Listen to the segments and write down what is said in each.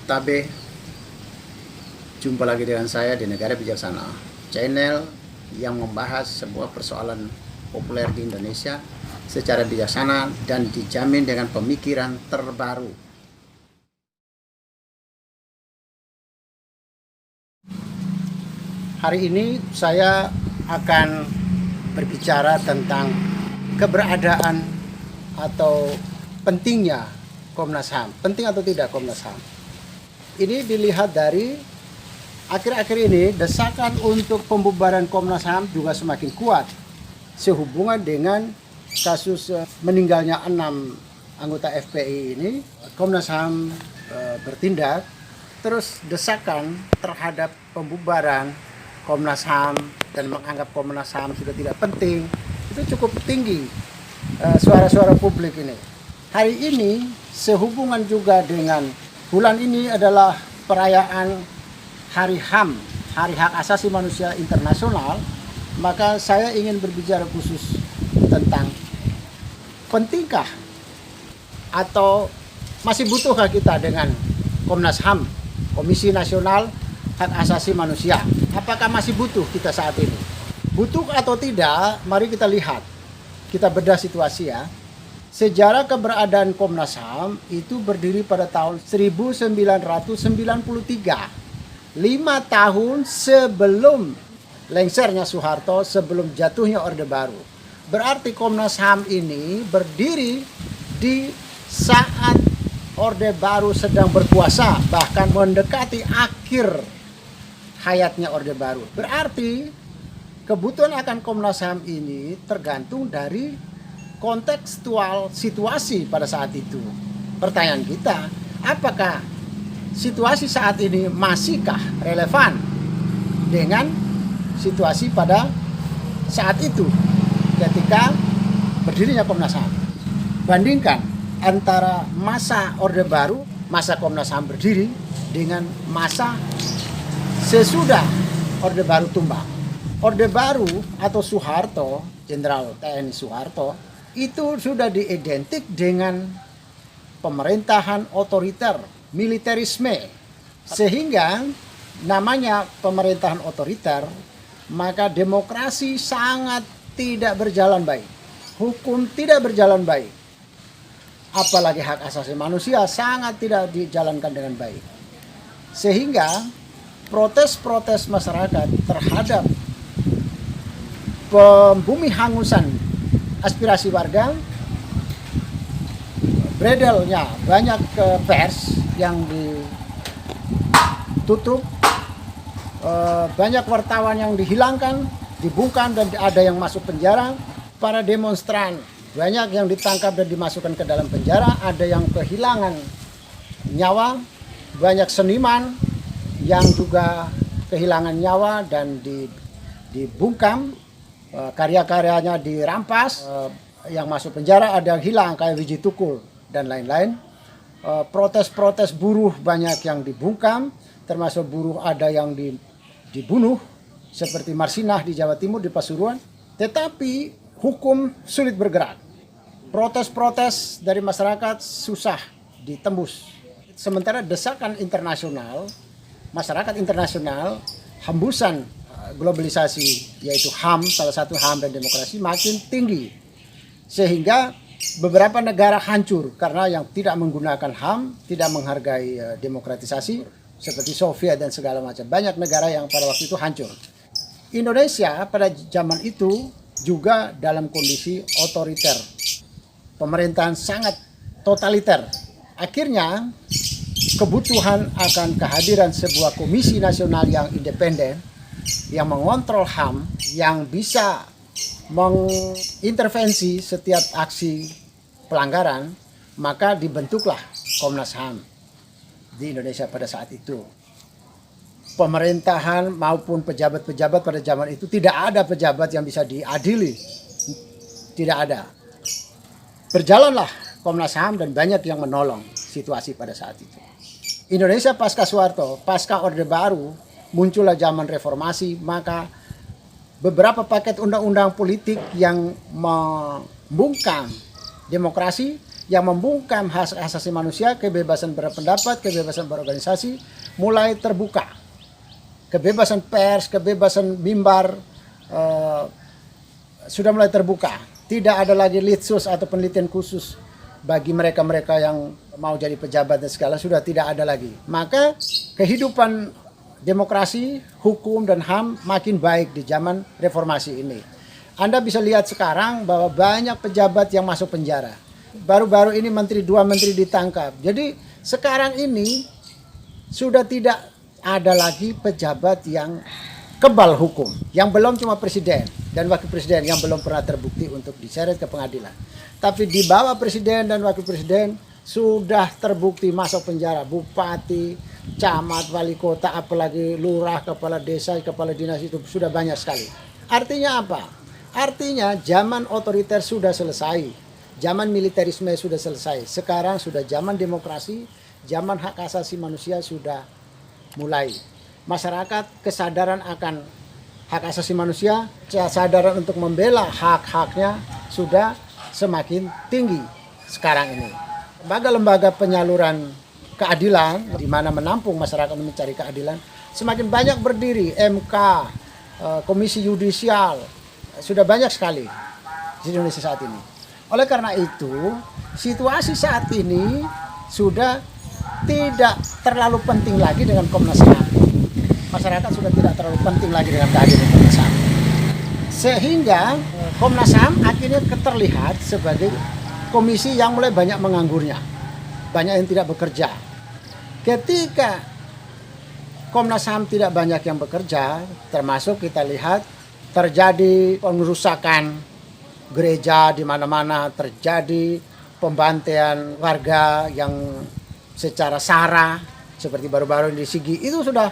Tabe, jumpa lagi dengan saya di Negara Bijaksana, channel yang membahas sebuah persoalan populer di Indonesia secara bijaksana dan dijamin dengan pemikiran terbaru. Hari ini saya akan berbicara tentang keberadaan atau pentingnya Komnas HAM. Penting atau tidak Komnas HAM? Ini dilihat dari akhir-akhir ini desakan untuk pembubaran Komnas HAM juga semakin kuat sehubungan dengan kasus meninggalnya 6 anggota FPI ini. Komnas HAM bertindak, terus desakan terhadap pembubaran Komnas HAM dan menganggap Komnas HAM sudah tidak penting itu cukup tinggi suara-suara publik ini. Hari ini sehubungan juga dengan bulan ini adalah perayaan Hari HAM, Hari Hak Asasi Manusia Internasional, maka saya ingin berbicara khusus tentang pentingkah atau masih butuhkah kita dengan Komnas HAM, Komisi Nasional Hak Asasi Manusia. Apakah masih butuh kita saat ini? Butuh atau tidak, mari kita lihat. Kita bedah situasi ya. Sejarah keberadaan Komnas HAM itu berdiri pada tahun 1993. 5 tahun sebelum lengsernya Soeharto, sebelum jatuhnya Orde Baru. Berarti Komnas HAM ini berdiri di saat Orde Baru sedang berkuasa, bahkan mendekati akhir hayatnya Orde Baru. Berarti kebutuhan akan Komnas HAM ini tergantung dari kontekstual situasi pada saat itu. Pertanyaan kita, apakah situasi saat ini masihkah relevan dengan situasi pada saat itu ketika berdirinya Komnas HAM? Bandingkan antara masa Orde Baru, masa Komnas HAM berdiri dengan masa sesudah Orde Baru tumbang. Orde Baru atau Soeharto, Jenderal TNI Soeharto, itu sudah diidentik dengan pemerintahan otoriter, militerisme. Sehingga namanya pemerintahan otoriter, maka demokrasi sangat tidak berjalan baik. Hukum tidak berjalan baik. Apalagi hak asasi manusia sangat tidak dijalankan dengan baik. Sehingga protes-protes masyarakat terhadap pembumi hangusan aspirasi warga, beredarnya banyak pers yang ditutup, banyak wartawan yang dihilangkan, dibungkam dan ada yang masuk penjara. Para demonstran banyak yang ditangkap dan dimasukkan ke dalam penjara, ada yang kehilangan nyawa, banyak seniman yang juga kehilangan nyawa dan dibungkam, karya-karyanya dirampas, yang masuk penjara ada yang hilang kayak Wiji Tukul dan lain-lain. Protes-protes buruh banyak yang dibungkam, termasuk buruh ada yang dibunuh seperti Marsinah di Jawa Timur, di Pasuruan. Tetapi hukum sulit bergerak. Protes-protes dari masyarakat susah ditembus. Sementara desakan internasional, masyarakat internasional, hembusan globalisasi yaitu HAM, salah satu HAM dan demokrasi makin tinggi. Sehingga beberapa negara hancur karena yang tidak menggunakan HAM, tidak menghargai demokratisasi seperti Soviet dan segala macam. Banyak negara yang pada waktu itu hancur. Indonesia pada zaman itu juga dalam kondisi otoriter. Pemerintahan sangat totaliter. Akhirnya kebutuhan akan kehadiran sebuah komisi nasional yang independen, yang mengontrol HAM, yang bisa mengintervensi setiap aksi pelanggaran, maka dibentuklah Komnas HAM di Indonesia pada saat itu. Pemerintahan maupun pejabat-pejabat pada zaman itu, tidak ada pejabat yang bisa diadili. Tidak ada. Berjalanlah Komnas HAM dan banyak yang menolong situasi pada saat itu. Indonesia pasca Soeharto, pasca Orde Baru, muncullah zaman reformasi, maka beberapa paket undang-undang politik yang membungkam demokrasi yang membungkam hak asasi manusia, kebebasan berpendapat, kebebasan berorganisasi mulai terbuka. Kebebasan pers, kebebasan mimbar sudah mulai terbuka. Tidak ada lagi litsus atau penelitian khusus bagi mereka-mereka yang mau jadi pejabat dan segala, sudah tidak ada lagi. Maka kehidupan demokrasi, hukum dan HAM makin baik di zaman reformasi ini. Anda bisa lihat sekarang bahwa banyak pejabat yang masuk penjara. Baru-baru ini dua menteri ditangkap. Jadi sekarang ini sudah tidak ada lagi pejabat yang kebal hukum, yang belum cuma presiden dan wakil presiden yang belum pernah terbukti untuk diseret ke pengadilan. Tapi di bawah presiden dan wakil presiden sudah terbukti masuk penjara, bupati, camat, wali kota, apalagi lurah, kepala desa, kepala dinas, itu sudah banyak sekali. Artinya apa? Artinya zaman otoriter sudah selesai, zaman militerisme sudah selesai. Sekarang sudah zaman demokrasi, zaman hak asasi manusia sudah mulai. Masyarakat kesadaran akan hak asasi manusia, kesadaran untuk membela hak-haknya sudah semakin tinggi sekarang ini. Lembaga-lembaga penyaluran keadilan di mana menampung masyarakat mencari keadilan semakin banyak berdiri. MK, Komisi Yudisial, sudah banyak sekali di Indonesia saat ini. Oleh karena itu, situasi saat ini sudah tidak terlalu penting lagi dengan Komnas HAM. Masyarakat sudah tidak terlalu penting lagi dengan kehadiran Komnas HAM. Sehingga Komnas HAM akhirnya terlihat sebagai komisi yang mulai banyak menganggurnya. Banyak yang tidak bekerja. Ketika Komnas HAM tidak banyak yang bekerja, termasuk kita lihat terjadi pengerusakan gereja di mana-mana, terjadi pembantaian warga yang secara sara seperti baru-baru di Sigi, itu sudah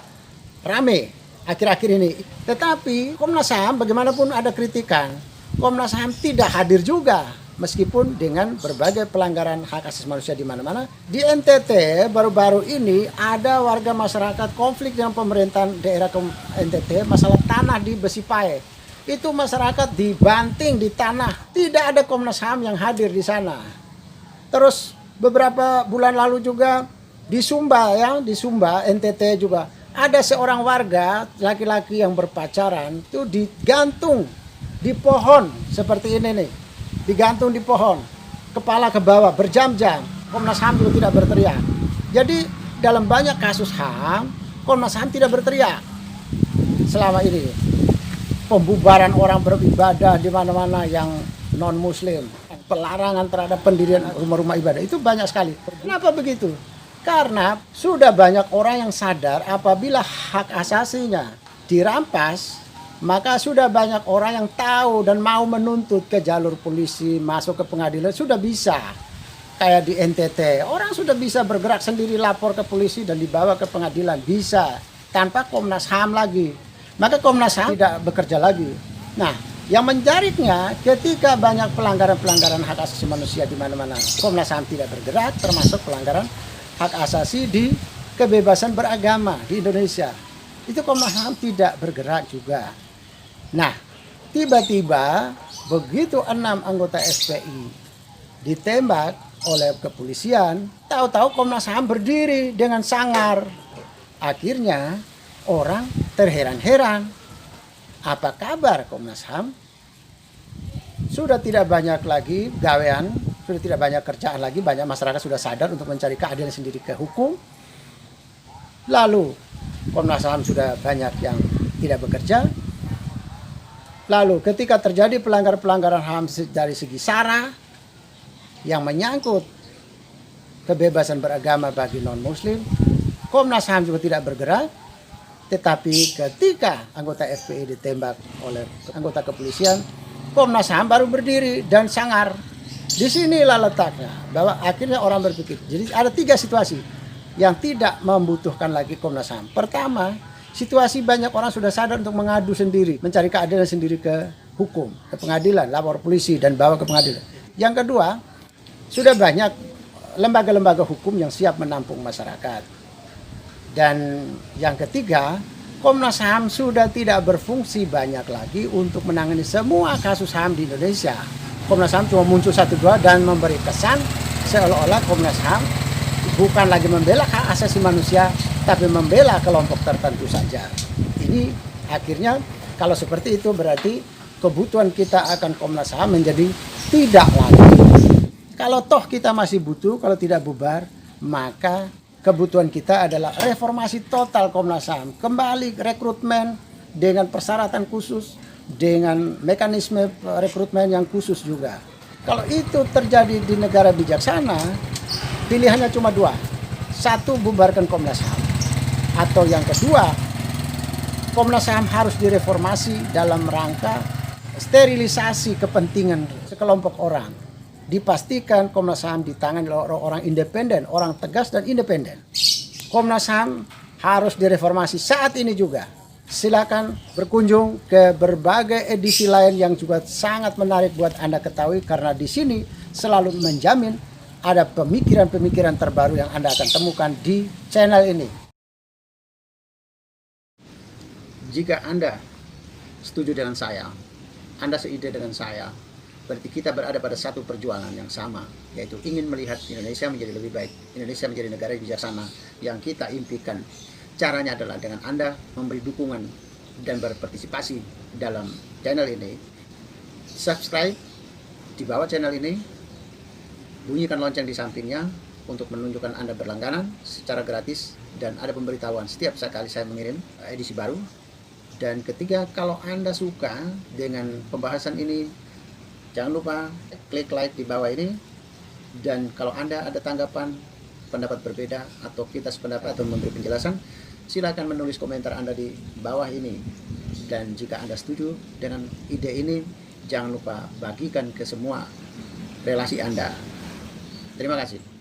rame akhir-akhir ini. Tetapi Komnas HAM bagaimanapun ada kritikan, Komnas HAM tidak hadir juga meskipun dengan berbagai pelanggaran hak asasi manusia di mana-mana. Di NTT baru-baru ini ada warga masyarakat konflik dengan pemerintahan daerah NTT masalah tanah di Besipae. Itu masyarakat dibanting di tanah, tidak ada Komnas HAM yang hadir di sana. Terus beberapa bulan lalu juga di Sumba di Sumba NTT juga ada seorang warga laki-laki yang berpacaran itu digantung di pohon seperti ini nih. Digantung di pohon, kepala ke bawah berjam-jam. Komnas HAM juga tidak berteriak. Jadi dalam banyak kasus HAM, Komnas HAM tidak berteriak selama ini. Pembubaran orang beribadah di mana-mana yang non-muslim, pelarangan terhadap pendirian rumah-rumah ibadah, itu banyak sekali. Kenapa begitu? Karena sudah banyak orang yang sadar apabila hak asasinya dirampas, maka sudah banyak orang yang tahu dan mau menuntut ke jalur polisi, masuk ke pengadilan, sudah bisa. Kayak di NTT, orang sudah bisa bergerak sendiri, lapor ke polisi dan dibawa ke pengadilan, bisa. Tanpa Komnas HAM lagi. Maka Komnas HAM tidak bekerja lagi. Nah, yang menjariknya ketika banyak pelanggaran-pelanggaran hak asasi manusia di mana-mana, Komnas HAM tidak bergerak, termasuk pelanggaran hak asasi di kebebasan beragama di Indonesia. Itu Komnas HAM tidak bergerak juga. Nah, tiba-tiba begitu 6 anggota FPI ditembak oleh kepolisian, tahu-tahu Komnas HAM berdiri dengan sangar. Akhirnya orang terheran-heran. Apa kabar Komnas HAM? Sudah tidak banyak lagi gawean, sudah tidak banyak kerjaan lagi, banyak masyarakat sudah sadar untuk mencari keadilan sendiri ke hukum. Lalu Komnas HAM sudah banyak yang tidak bekerja. Lalu ketika terjadi pelanggaran-pelanggaran HAM dari segi sara yang menyangkut kebebasan beragama bagi non-muslim, Komnas HAM juga tidak bergerak. Tetapi ketika anggota FPI ditembak oleh anggota kepolisian, Komnas HAM baru berdiri dan sangar. Disinilah letaknya, bahwa akhirnya orang berpikir. Jadi ada 3 situasi yang tidak membutuhkan lagi Komnas HAM. Pertama, situasi banyak orang sudah sadar untuk mengadu sendiri, mencari keadilan sendiri ke hukum, ke pengadilan, lapor polisi dan bawa ke pengadilan. Yang kedua, sudah banyak lembaga-lembaga hukum yang siap menampung masyarakat. Dan yang ketiga, Komnas HAM sudah tidak berfungsi banyak lagi untuk menangani semua kasus HAM di Indonesia. Komnas HAM cuma muncul 1-2 dan memberi kesan seolah-olah Komnas HAM bukan lagi membela hak asasi manusia, tapi membela kelompok tertentu saja. Ini akhirnya kalau seperti itu berarti kebutuhan kita akan Komnas HAM menjadi tidak lagi. Kalau toh kita masih butuh, kalau tidak bubar, maka kebutuhan kita adalah reformasi total Komnas HAM. Kembali rekrutmen dengan persyaratan khusus, dengan mekanisme rekrutmen yang khusus juga. Kalau itu terjadi di negara bijaksana, pilihannya cuma dua. Satu, bubarkan Komnas HAM. Atau yang kedua, Komnas HAM harus direformasi dalam rangka sterilisasi kepentingan sekelompok orang. Dipastikan Komnas HAM ditangani oleh orang independen, orang tegas dan independen. Komnas HAM harus direformasi saat ini juga. Silakan berkunjung ke berbagai edisi lain yang juga sangat menarik buat Anda ketahui, karena di sini selalu menjamin ada pemikiran-pemikiran terbaru yang Anda akan temukan di channel ini. Jika Anda setuju dengan saya, Anda seide dengan saya, berarti kita berada pada satu perjuangan yang sama, yaitu ingin melihat Indonesia menjadi lebih baik, Indonesia menjadi negara yang bijaksana yang kita impikan. Caranya adalah dengan Anda memberi dukungan dan berpartisipasi dalam channel ini. Subscribe di bawah channel ini, bunyikan lonceng di sampingnya untuk menunjukkan Anda berlangganan secara gratis, dan ada pemberitahuan setiap sekali saya mengirim edisi baru. Dan ketiga, kalau Anda suka dengan pembahasan ini, jangan lupa klik like di bawah ini. Dan kalau Anda ada tanggapan, pendapat berbeda, atau kita sependapat atau memberi penjelasan, silakan menulis komentar Anda di bawah ini. Dan jika Anda setuju dengan ide ini, jangan lupa bagikan ke semua relasi Anda. Terima kasih.